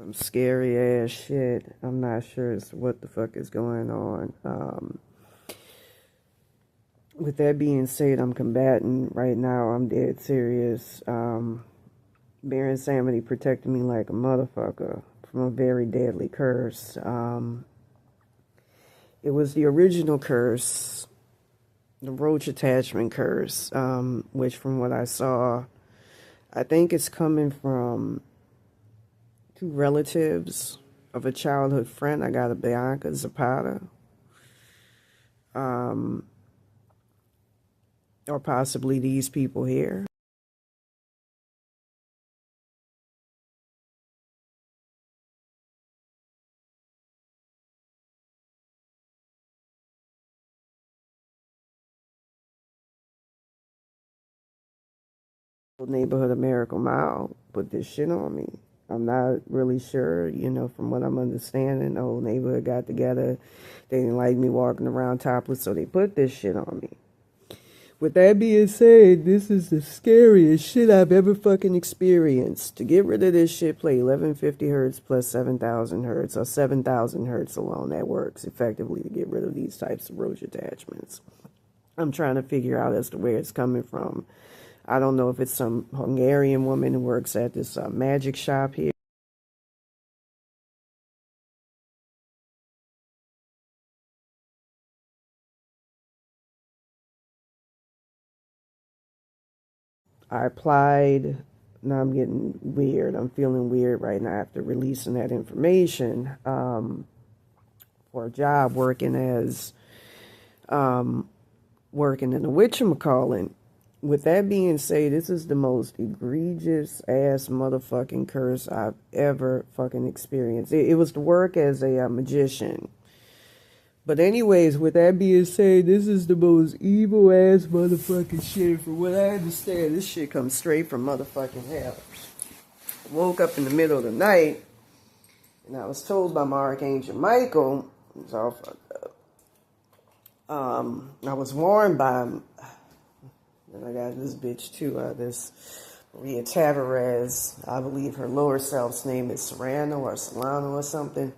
some scary ass shit. I'm not sure what the fuck is going on. With that being said, I'm combating right now. I'm dead serious. Bear Insanity protected me like a motherfucker from a very deadly curse. It was the original curse, the Roach attachment curse, which from what I saw, I think it's coming from two relatives of a childhood friend. I got a Bianca Zapata, or possibly these people here. Neighborhood of Miracle Mile put this shit on me. I'm not really sure, from what I'm understanding, the whole neighborhood got together. They didn't like me walking around topless, so they put this shit on me. With that being said, this is the scariest shit I've ever fucking experienced. To get rid of this shit, play 1150 hertz plus 7000 hertz, or 7000 hertz alone. That works effectively to get rid of these types of roach attachments. I'm trying to figure out as to where it's coming from. I don't know if it's some Hungarian woman who works at this magic shop here. I applied. Now I'm getting weird. I'm feeling weird right now after releasing that information for a job working working in the whatchamacallit. With that being said, this is the most egregious ass motherfucking curse I've ever fucking experienced. It was to work as a magician. But anyways, with that being said, this is the most evil ass motherfucking shit. From what I understand, this shit comes straight from motherfucking hell. I woke up in the middle of the night, and I was told by my archangel Michael, it's all fucked up. I was warned by him. And I got this bitch too, this Maria Tavares. I believe her lower self's name is Serrano or Solano or something.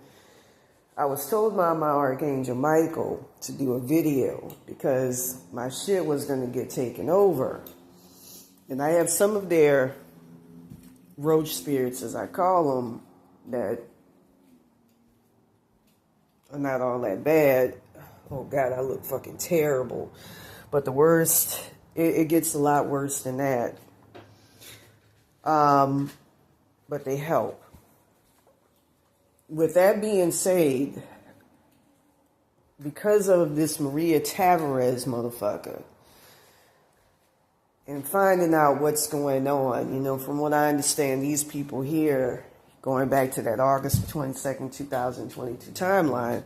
I was told by my archangel Michael to do a video because my shit was going to get taken over. And I have some of their roach spirits, as I call them, that are not all that bad. Oh God, I look fucking terrible. But the worst, it gets a lot worse than that. But they help. With that being said, because of this Maria Tavares motherfucker, and finding out what's going on, from what I understand, these people here, going back to that August 22nd, 2022 timeline,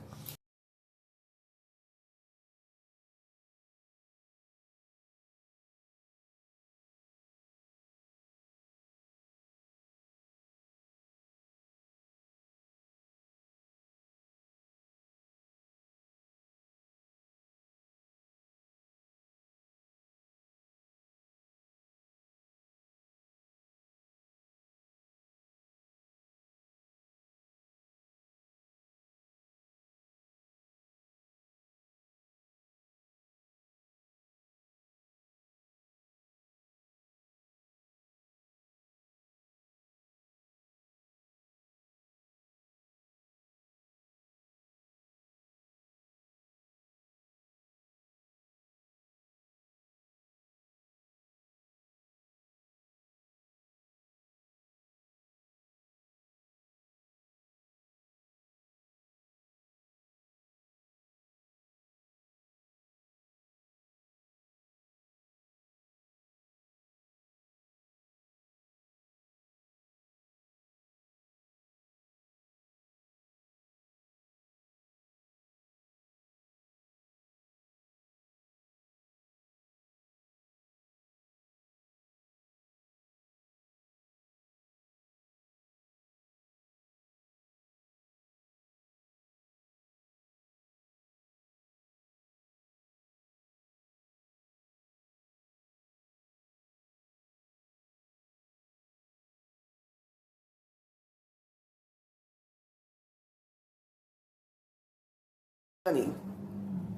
money.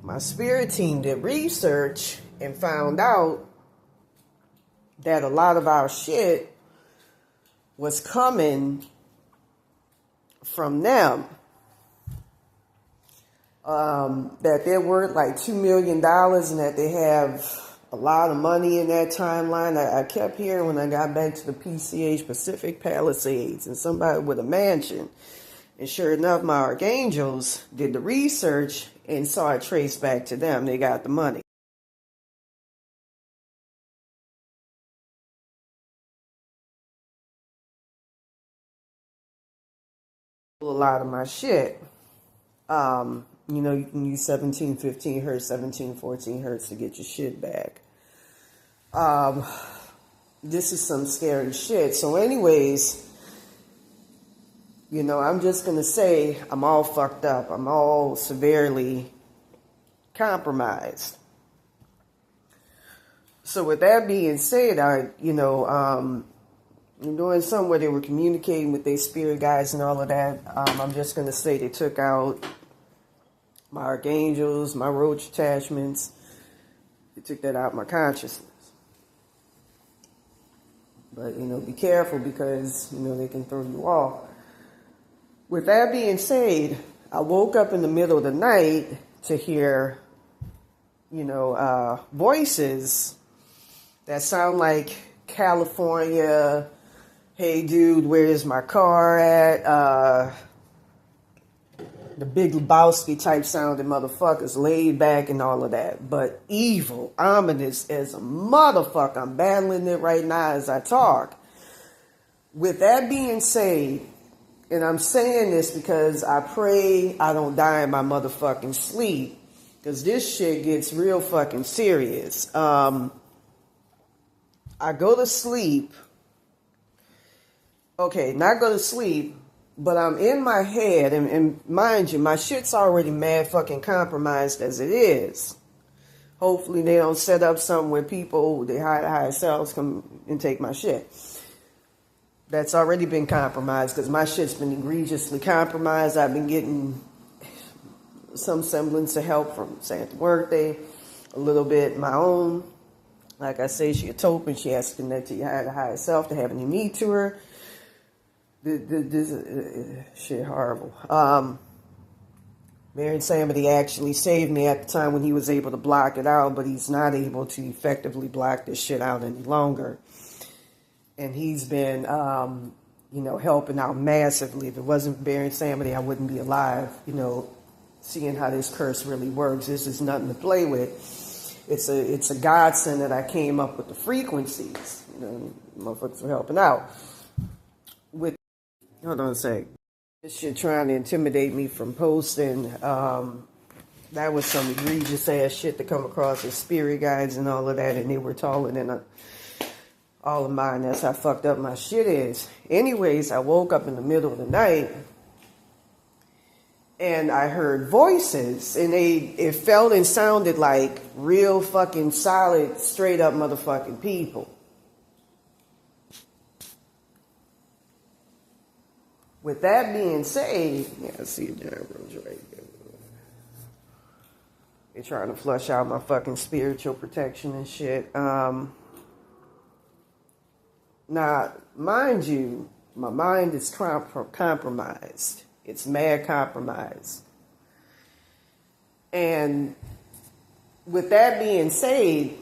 My spirit team did research and found out that a lot of our shit was coming from them. That they're worth like $2 million and that they have a lot of money in that timeline. I kept hearing when I got back to the PCH Pacific Palisades and somebody with a mansion. And sure enough, my archangels did the research and saw it traced back to them. They got the money. A lot of my shit. You can use 1715 hertz, 1714 hertz to get your shit back. This is some scary shit. So anyways, I'm just going to say I'm all fucked up. I'm all severely compromised. So with that being said, I'm doing something where they were communicating with their spirit guides and all of that. I'm just going to say they took out my archangels, my roach attachments. They took that out of my consciousness. But, be careful because, they can throw you off. With that being said, I woke up in the middle of the night to hear, voices that sound like California, hey dude, where's my car at? The Big Lebowski type sounding motherfuckers, laid back and all of that. But evil, ominous as a motherfucker. I'm battling it right now as I talk. With that being said, and I'm saying this because I pray I don't die in my motherfucking sleep. Because this shit gets real fucking serious. I go to sleep. Okay, not go to sleep. But I'm in my head, and mind you, my shit's already mad fucking compromised as it is. Hopefully they don't set up something where people, they higher selves come and take my shit. That's already been compromised because my shit's been egregiously compromised. I've been getting some semblance of help from Santa Muerte, a little bit my own. Like I say, she a token. She has to connect to your higher self to have any need to her. This shit horrible. Mary Samity actually saved me at the time when he was able to block it out, but he's not able to effectively block this shit out any longer. And he's been, helping out massively. If it wasn't Mary Samity, I wouldn't be alive, seeing how this curse really works. This is nothing to play with. It's a godsend that I came up with the frequencies. Motherfuckers were helping out. Hold on a sec. This shit trying to intimidate me from posting. That was some egregious ass shit to come across as spirit guides and all of that, and they were taller than all of mine. That's how fucked up my shit is. Anyways, I woke up in the middle of the night, and I heard voices, and it felt and sounded like real fucking solid, straight up motherfucking people. With that being said, I see a giant roach right there. They're trying to flush out my fucking spiritual protection and shit. Now, mind you, my mind is compromised. It's mad compromised. And with that being said,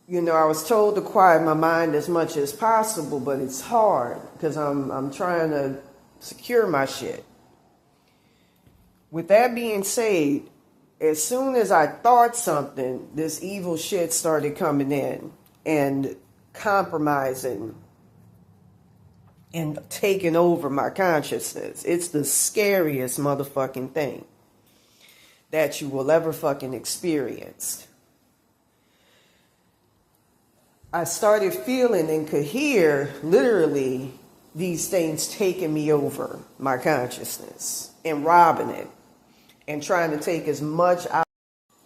I was told to quiet my mind as much as possible, but it's hard because I'm trying to secure my shit. With that being said, as soon as I thought something, this evil shit started coming in and compromising and taking over my consciousness. It's the scariest motherfucking thing that you will ever fucking experience. I started feeling and could hear, literally, these things taking me over my consciousness and robbing it and trying to take as much out.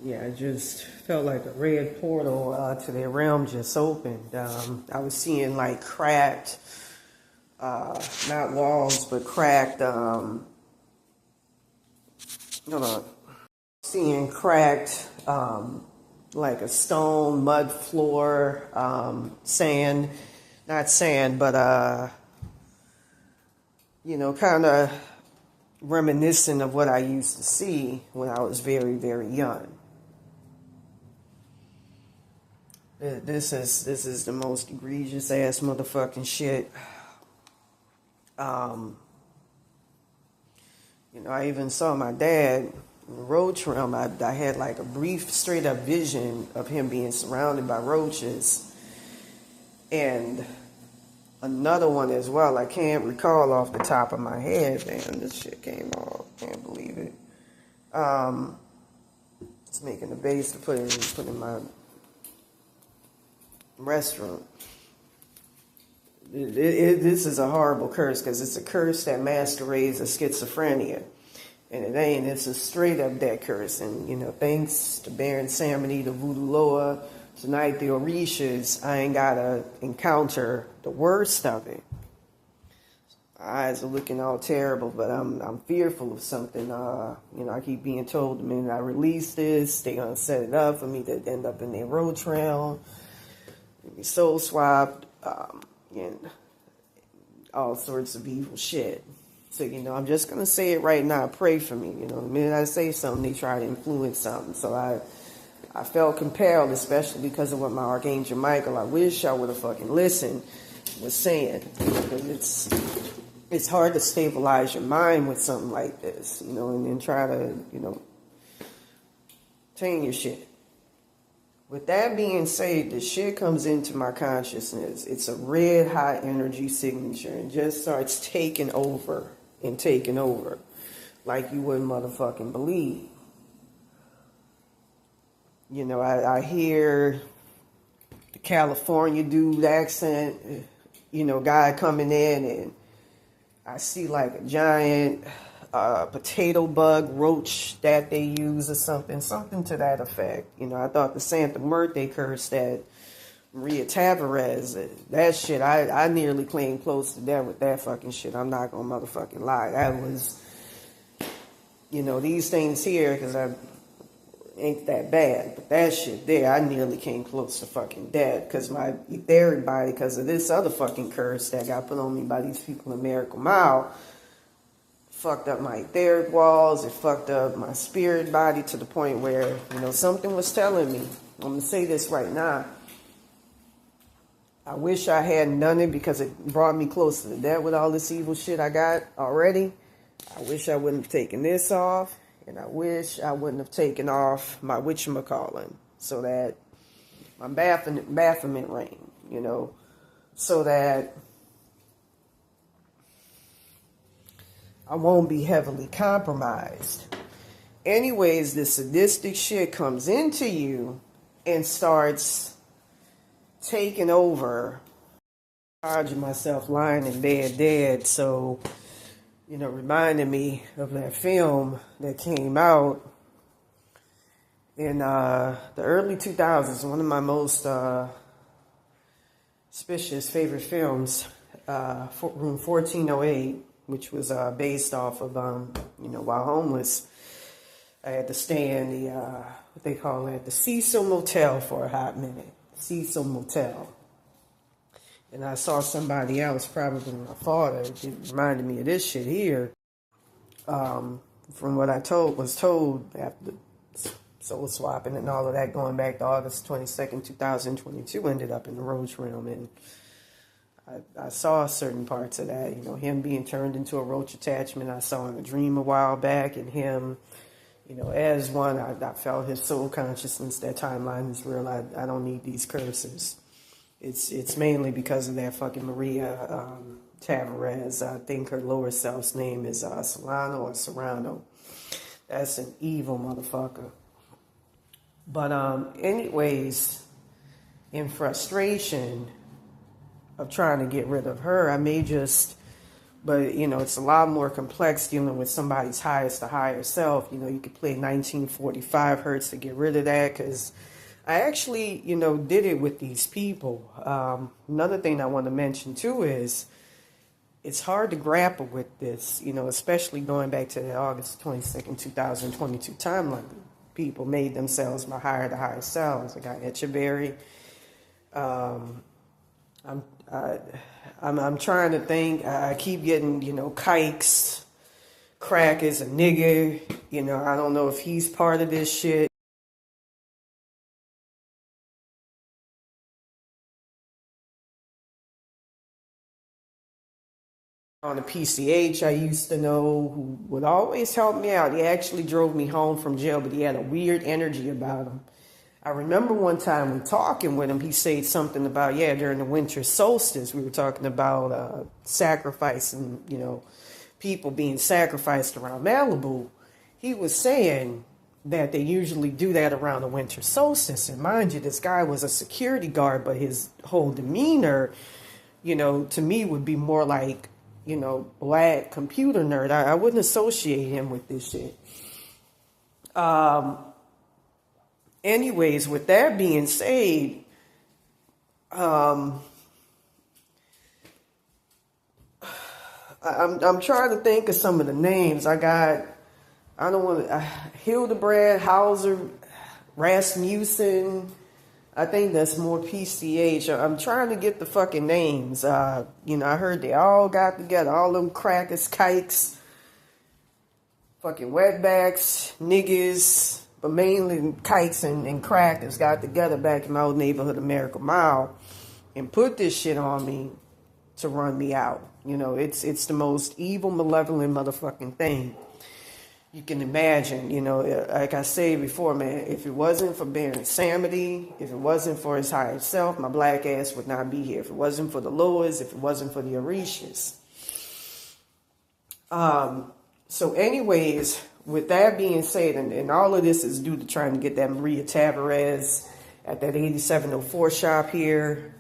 Yeah, it just felt like a red portal to their realm just opened. I was seeing like cracked, not walls, but cracked Hold on. Seeing cracked, like a stone, mud floor, sand, not sand, but, kind of reminiscent of what I used to see when I was very, very young. This is the most egregious ass motherfucking shit. I even saw my dad in the roach realm. I had like a brief, straight up vision of him being surrounded by roaches, and another one as well. I can't recall off the top of my head. Damn, this shit came off. Can't believe it. It's making a base to put in my restroom. This is a horrible curse because it's a curse that masquerades as schizophrenia. And it ain't. It's a straight up dead curse. And, thanks to Baron Samedi, the Voodoo Loa, tonight the Orishas, I ain't got to encounter the worst of it. My eyes are looking all terrible, but I'm fearful of something. I keep being told the minute I release this, they're going to set it up for me to end up in their roach realm, be soul swapped, and all sorts of evil shit. So, I'm just going to say it right now. Pray for me. The minute I say something, they try to influence something. So I felt compelled, especially because of what my Archangel Michael, I wish I would have fucking listened, was saying. Because it's hard to stabilize your mind with something like this, and then try to, tame your shit. With that being said, the shit comes into my consciousness. It's a red hot energy signature and just starts taking over like you wouldn't motherfucking believe. I hear the California dude accent, guy coming in, and I see like a giant potato bug roach that they use or something to that effect. I thought the Santa Muerte curse that Maria Tavares, that shit, I nearly came close to death with that fucking shit. I'm not gonna motherfucking lie. That was, these things here, because I ain't that bad, but that shit there, I nearly came close to fucking dead, because my etheric body, because of this other fucking curse that got put on me by these people in Miracle Mile, fucked up my etheric walls. It fucked up my spirit body to the point where, something was telling me, I'm going to say this right now, I wish I hadn't done it because it brought me closer to death with all this evil shit I got already. I wish I wouldn't have taken this off, and I wish I wouldn't have taken off my whatchamacallit, so that my Baphomet ring, so that I won't be heavily compromised. Anyways, this sadistic shit comes into you and starts taking over. Charging myself lying in bed dead. So, reminding me of that film that came out in the early 2000s. One of my most suspicious favorite films, Room 1408. Which was based off of, while homeless, I had to stay in the, what they call it, the Cecil Motel for a hot minute. Cecil Motel. And I saw somebody else, probably my father, it reminded me of this shit here. From what I was told after the soul swapping and all of that, going back to August 22nd, 2022, ended up in the Roach realm, and I saw certain parts of that, him being turned into a roach attachment. I saw in a dream a while back, and him, as one, I felt his soul consciousness, that timeline is real. I don't need these curses. It's mainly because of that fucking Maria Tavares. I think her lower self's name is Solano or Serrano. That's an evil motherfucker. But anyways, in frustration of trying to get rid of her, I may just, but it's a lot more complex dealing with somebody's highest to higher self. You could play 1945 hertz to get rid of that, because I actually, did it with these people. Another thing I want to mention too is it's hard to grapple with this, especially going back to the August 22nd, 2022 timeline. People made themselves my higher selves. I got Echeverry. Um, I'm, I, I'm trying to think. I keep getting, kikes. Crack is a nigger. I don't know if he's part of this shit. On the PCH, I used to know who would always help me out. He actually drove me home from jail, but he had a weird energy about him. I remember one time when talking with him, he said something about, during the winter solstice, we were talking about sacrificing, people being sacrificed around Malibu. He was saying that they usually do that around the winter solstice. And mind you, this guy was a security guard, but his whole demeanor, to me would be more like, black computer nerd. I wouldn't associate him with this shit. Anyways, with that being said, I'm trying to think of some of the names. I don't want to, Hildebrand, Hauser, Rasmussen. I think that's more PCH. I'm trying to get the fucking names. I heard they all got together. All them crackers, kikes, fucking wetbacks, niggas, but mainly kikes and crackers got together back in my old neighborhood of Miracle Mile and put this shit on me to run me out. It's the most evil, malevolent motherfucking thing you can imagine. Like I said before, man, if it wasn't for Baron Samedi, if it wasn't for his higher self, my black ass would not be here. If it wasn't for the Lords, if it wasn't for the Orishas. So anyways, with that being said, and all of this is due to trying to get that Maria Tavares at that 8704 shop here.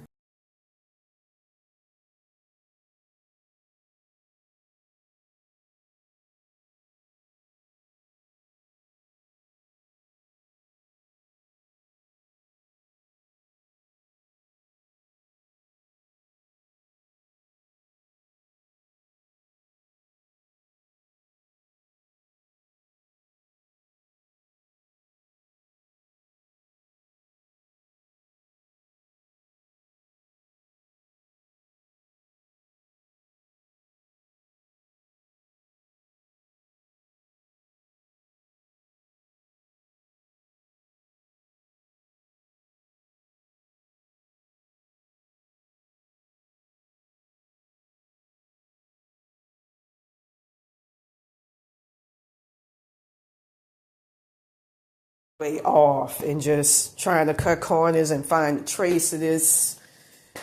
Way off and just trying to cut corners and find a trace of this,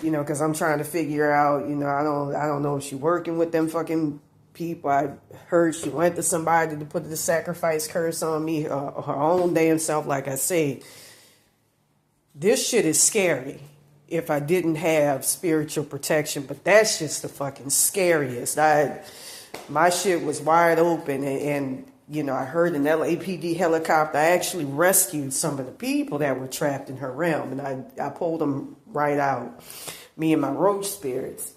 because I'm trying to figure out, I don't know if she's working with them fucking people. I heard she went to somebody to put the sacrifice curse on me, her own damn self. Like I say, this shit is scary if I didn't have spiritual protection, but that's just the fucking scariest. My shit was wide open, and I heard an LAPD helicopter. I actually rescued some of the people that were trapped in her realm, and I pulled them right out, me and my roach spirits.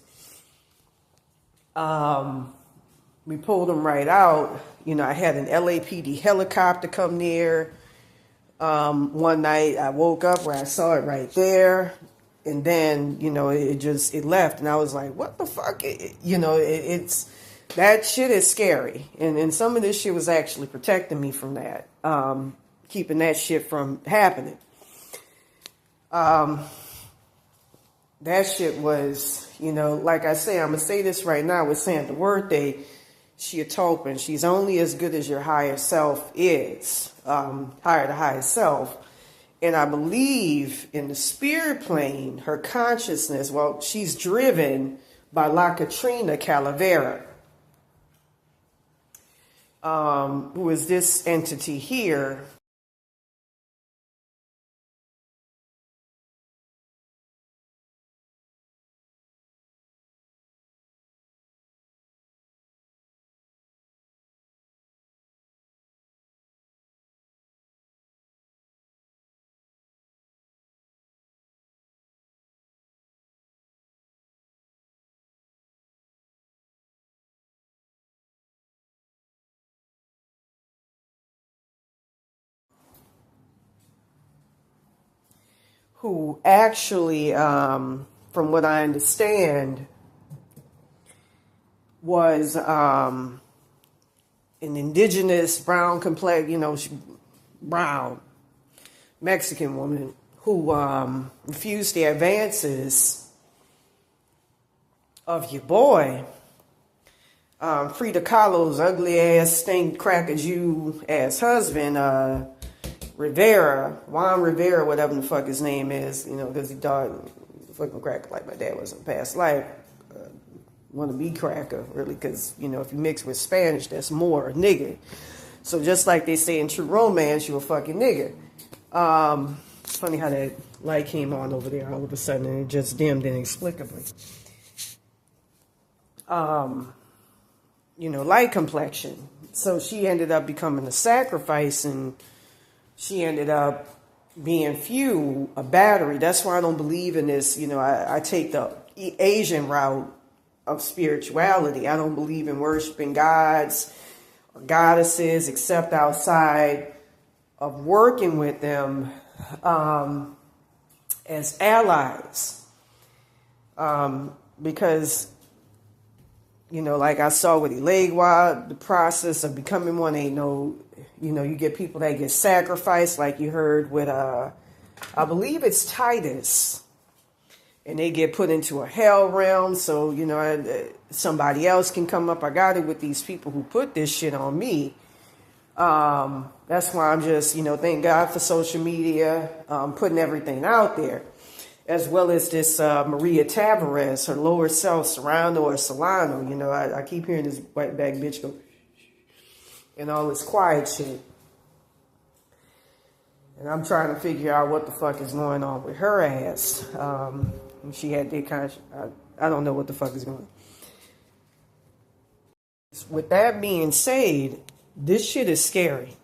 We pulled them right out. I had an LAPD helicopter come near. One night I woke up where I saw it right there, and then, it left, and I was like, what the fuck? It's that shit is scary. And some of this shit was actually protecting me from that, keeping that shit from happening. That shit was, like I say, I'm going to say this right now with Santa Worthe, she a topin. She's only as good as your higher self is, higher to higher self. And I believe in the spirit plane, her consciousness, she's driven by La Katrina Calavera, who is this entity here. who actually, from what I understand, was an indigenous brown complex, brown Mexican woman who refused the advances of your boy, Frida Kahlo's ugly ass, stink cracker Jew ass husband, Juan Rivera, whatever the fuck his name is, because he died fucking cracker like my dad was in past life. Want to be cracker, really, because, if you mix with Spanish, that's more a nigger. So just like they say in True Romance, you a fucking nigger. It's funny how that light came on over there all of a sudden and it just dimmed inexplicably. Light complexion. So she ended up becoming a sacrifice, and she ended up being fuel, a battery. That's why I don't believe in this. I take the Asian route of spirituality. I don't believe in worshiping gods or goddesses except outside of working with them as allies. Because, like I saw with Elegua, the process of becoming one ain't no, you get people that get sacrificed, like you heard with, I believe it's Titus. And they get put into a hell realm, so, somebody else can come up. I got it with these people who put this shit on me. That's why I'm just, thank God for social media, putting everything out there. As well as this Maria Tavares, her lower self, Serrano or Solano. I keep hearing this white bag bitch go, and all this quiet shit. And I'm trying to figure out what the fuck is going on with her ass. She had that kind of, I don't know what the fuck is going on. With that being said, this shit is scary.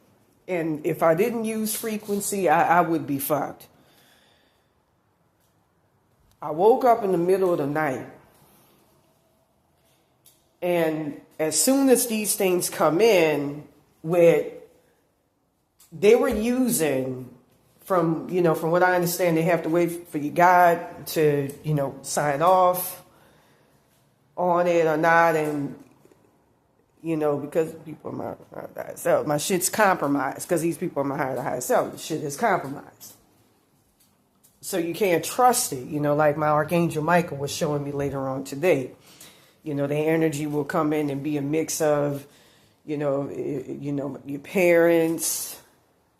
And if I didn't use frequency, I would be fucked. I woke up in the middle of the night. And as soon as these things come in, they were using, from what I understand, they have to wait for your God to, sign off on it or not. And, because people are my higher self, my shit's compromised. Because these people are my higher self, the shit is compromised. So you can't trust it, like my Archangel Michael was showing me later on today. Their energy will come in and be a mix of, your parents,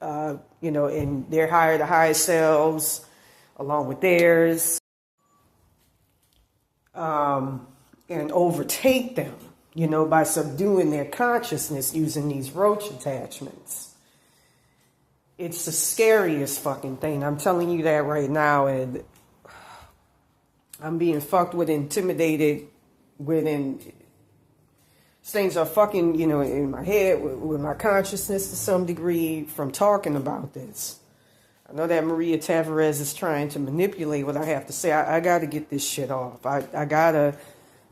and their higher selves, along with theirs, and overtake them, by subduing their consciousness using these roach attachments. It's the scariest fucking thing. I'm telling you that right now, and I'm being fucked with, intimidated with, and things are fucking, in my head, with my consciousness to some degree from talking about this. I know that Maria Tavares is trying to manipulate what I have to say. I got to get this shit off.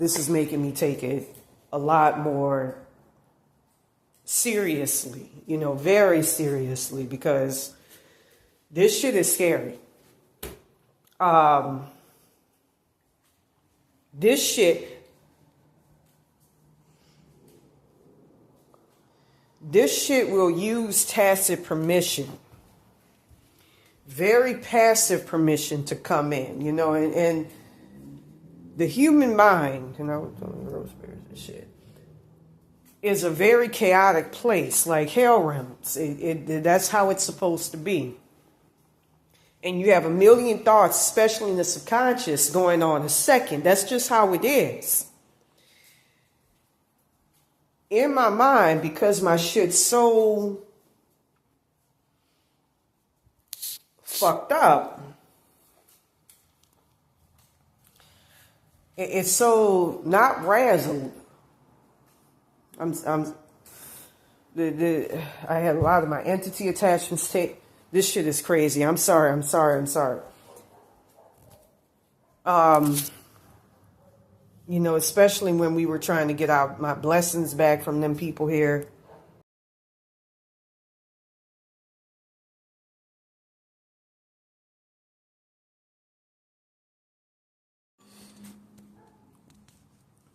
This is making me take it a lot more seriously, very seriously, because this shit is scary. This shit will use tacit permission, very passive permission to come in, and the human mind, and shit, is a very chaotic place, like hell realms. That's how it's supposed to be. And you have a million thoughts, especially in the subconscious, going on a second. That's just how it is. In my mind, because my shit's so fucked up, it's so not razzled. I had a lot of my entity attachments take. This shit is crazy. I'm sorry. Especially when we were trying to get my blessings back from them people here.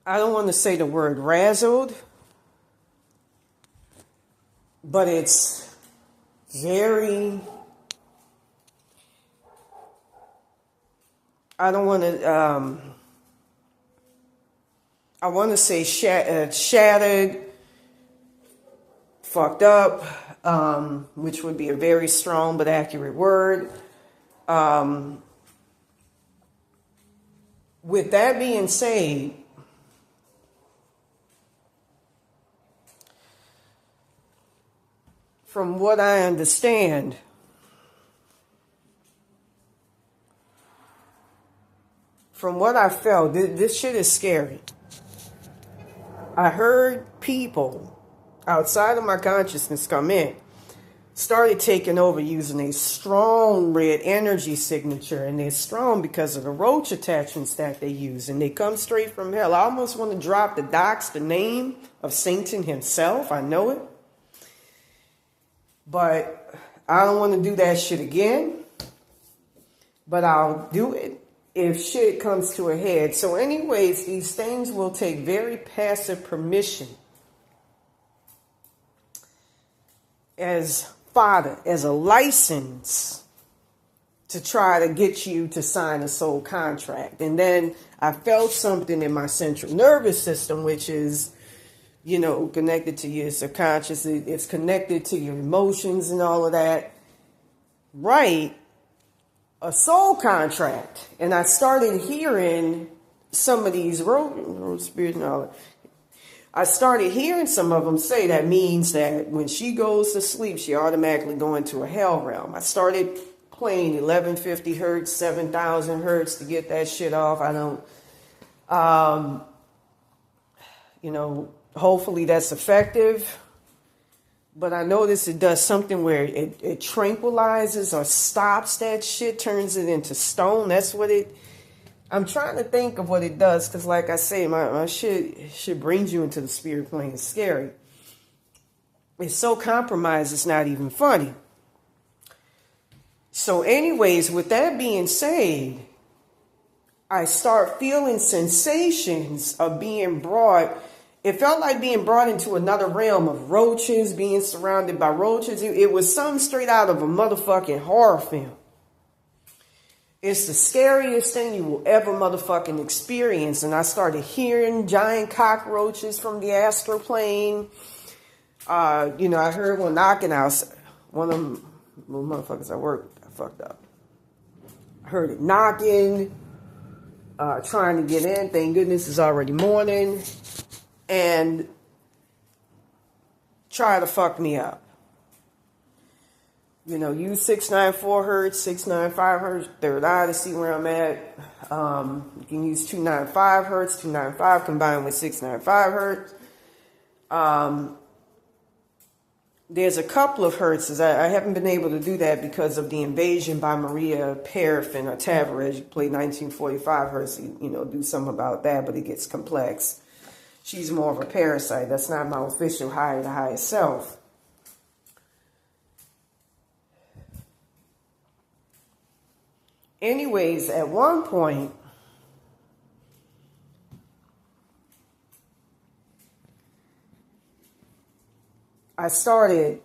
I don't want to say the word razzled, but it's very, I don't want to, I want to say shattered, fucked up, which would be a very strong but accurate word. With that being said, from what I understand, from what I felt, this shit is scary. I heard people outside of my consciousness come in, started taking over using a strong red energy signature, and they're strong because of the roach attachments that they use, and they come straight from hell. I almost want to drop the name of Satan himself. I know it. But I don't want to do that shit again. But I'll do it if shit comes to a head. So anyways, these things will take very passive permission as father, as a license to try to get you to sign a soul contract. And then I felt something in my central nervous system, which is, you know, connected to your subconscious. It's connected to your emotions and all of that. Right. A soul contract. And I started hearing some of these road spirits and all that. I started hearing some of them say that means that when she goes to sleep, she automatically go into a hell realm. I started playing 1150 hertz, 7000 hertz to get that shit off. I don't, you know, hopefully that's effective. But I notice it does something where it tranquilizes or stops that shit, turns it into stone. That's what it... I'm trying to think of what it does, because like I say, my shit brings you into the spirit plane. It's scary. It's so compromised, it's not even funny. So anyways, with that being said, I start feeling sensations of being brought... It felt like being brought into another realm of roaches, being surrounded by roaches. It was something straight out of a motherfucking horror film. It's the scariest thing you will ever motherfucking experience. And I started hearing giant cockroaches from the astral plane. You know, I heard one knocking out. One of them little motherfuckers I worked with, I fucked up. I heard it knocking, trying to get in. Thank goodness it's already morning. And try to fuck me up. You know, use 694 hertz, 695 hertz, third eye to see where I'm at. You can use 295 hertz, 295 combined with 695 hertz. There's a couple of hertzes. I haven't been able to do that because of the invasion by Maria Paraffin or Tavares. You play 1945 hertz, you know, do something about that, but it gets complex. She's more of a parasite. That's not my official higher to highest self. Anyways, at one point, I started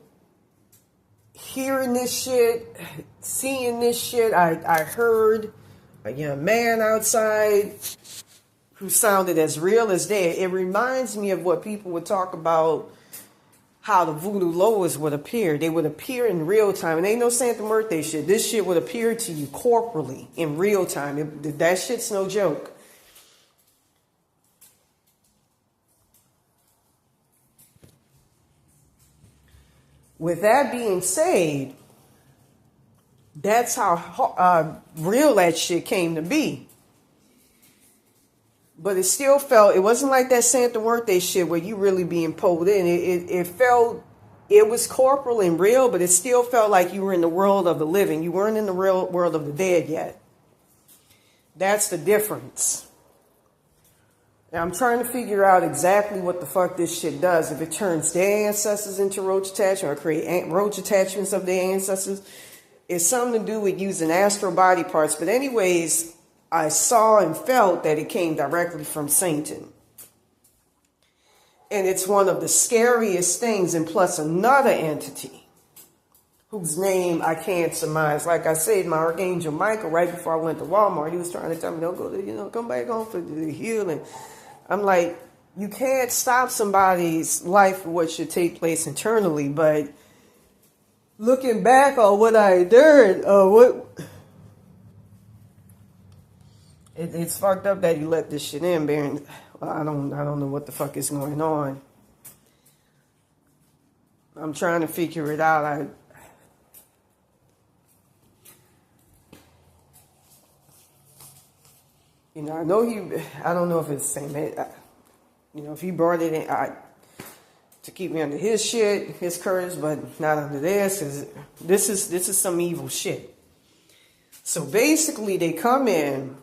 hearing this shit, seeing this shit. I heard a young man outside who sounded as real as dead. It reminds me of what people would talk about, how the voodoo loas would appear. They would appear in real time. And ain't no Santa Muerte shit. This shit would appear to you corporally in real time. That shit's no joke. With that being said, that's how real that shit came to be. But it still felt, it wasn't like that Santa Muerte shit where you really being pulled in. It felt, it was corporal and real, but it still felt like you were in the world of the living. You weren't in the real world of the dead yet. That's the difference. Now, I'm trying to figure out exactly what the fuck this shit does. If it turns their ancestors into roach attachments or create roach attachments of their ancestors, it's something to do with using astral body parts. But anyways, I saw and felt that it came directly from Satan. And it's one of the scariest things. And plus another entity whose name I can't surmise. Like I said, my Archangel Michael, right before I went to Walmart, he was trying to tell me, don't go to, come back home for the healing. I'm like, you can't stop somebody's life for what should take place internally. But looking back on what I endured, it's fucked up that you let this shit in, Baron. I don't know what the fuck is going on. I'm trying to figure it out. I know I don't know if it's the same. If he brought it in to keep me under his shit, his curse, but not under theirs, because this is some evil shit. So basically, they come in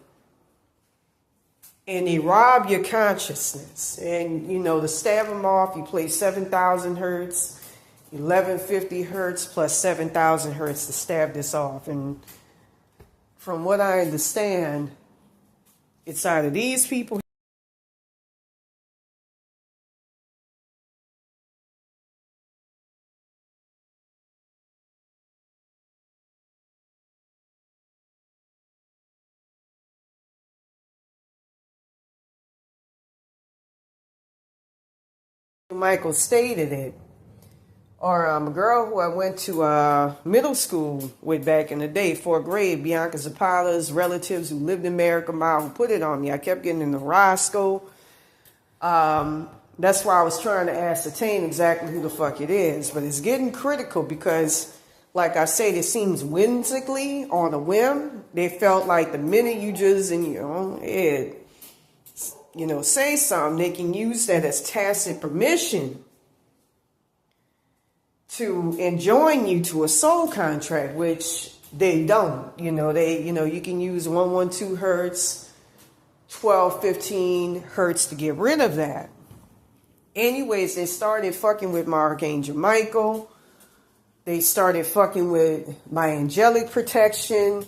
and they rob your consciousness. And, to stab them off, you play 7,000 hertz, 1150 hertz plus 7,000 hertz to stab this off. And from what I understand, it's either these people Michael stated it, or a girl who I went to middle school with back in the day, 4th grade, Bianca Zapata's relatives who lived in America Mile, who put it on me. I kept getting in the Roscoe. That's why I was trying to ascertain exactly who the fuck it is. But it's getting critical because, like I said, it seems whimsically, on a whim. They felt like the minute you just in your own head, say something, they can use that as tacit permission to enjoin you to a soul contract, which they don't. You can use 112 hertz, 1215 hertz to get rid of that. Anyways, they started fucking with my Archangel Michael. They started fucking with my angelic protection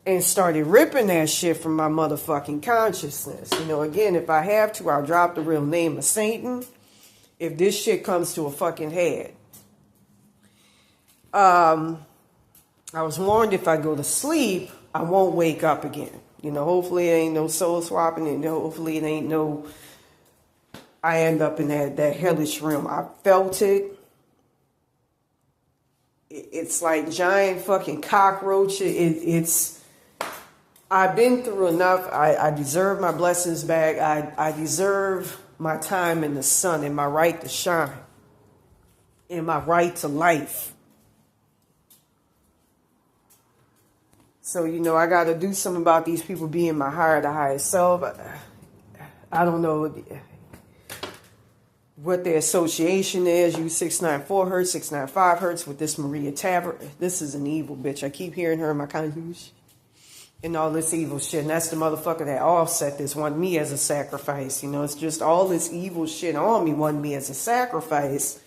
and started ripping that shit from my motherfucking consciousness. Again, if I have to, I'll drop the real name of Satan if this shit comes to a fucking head. I was warned if I go to sleep, I won't wake up again. Hopefully it ain't no soul swapping, and hopefully it ain't no, I end up in that hellish realm. I felt it. It's like giant fucking cockroaches. I've been through enough. I deserve my blessings back. I deserve my time in the sun and my right to shine and my right to life. So, I got to do something about these people being my higher self. I don't know what their association is. Use 694 hertz, 695 hertz with this Maria Tavern. This is an evil bitch. I keep hearing her in my conscience. And all this evil shit. And that's the motherfucker that offset this, want me as a sacrifice. It's just all this evil shit on me, want me as a sacrifice.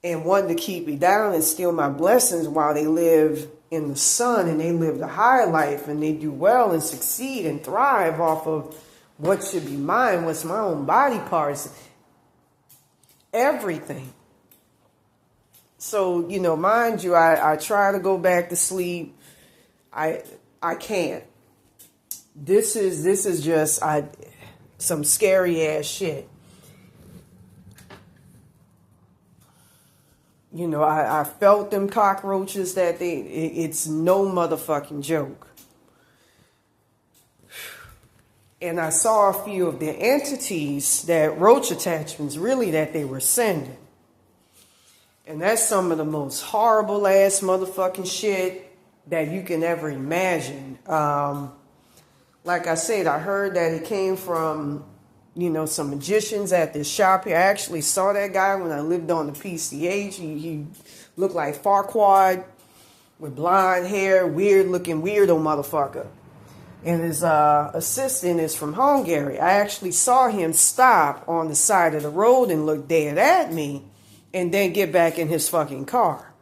And wanting to keep me down and steal my blessings while they live in the sun and they live the high life and they do well and succeed and thrive off of what should be mine, what's my own body parts, everything. So, mind you, I try to go back to sleep. I can't. This is just some scary ass shit. I felt them cockroaches it's no motherfucking joke. And I saw a few of the entities that Roach attachments really that they were sending. And that's some of the most horrible ass motherfucking shit that you can ever imagine. Like I said, I heard that it came from, some magicians at this shop here. I actually saw that guy when I lived on the PCH. He looked like Farquaad with blonde hair, weird-looking weirdo motherfucker. And his assistant is from Hungary. I actually saw him stop on the side of the road and look dead at me and then get back in his fucking car.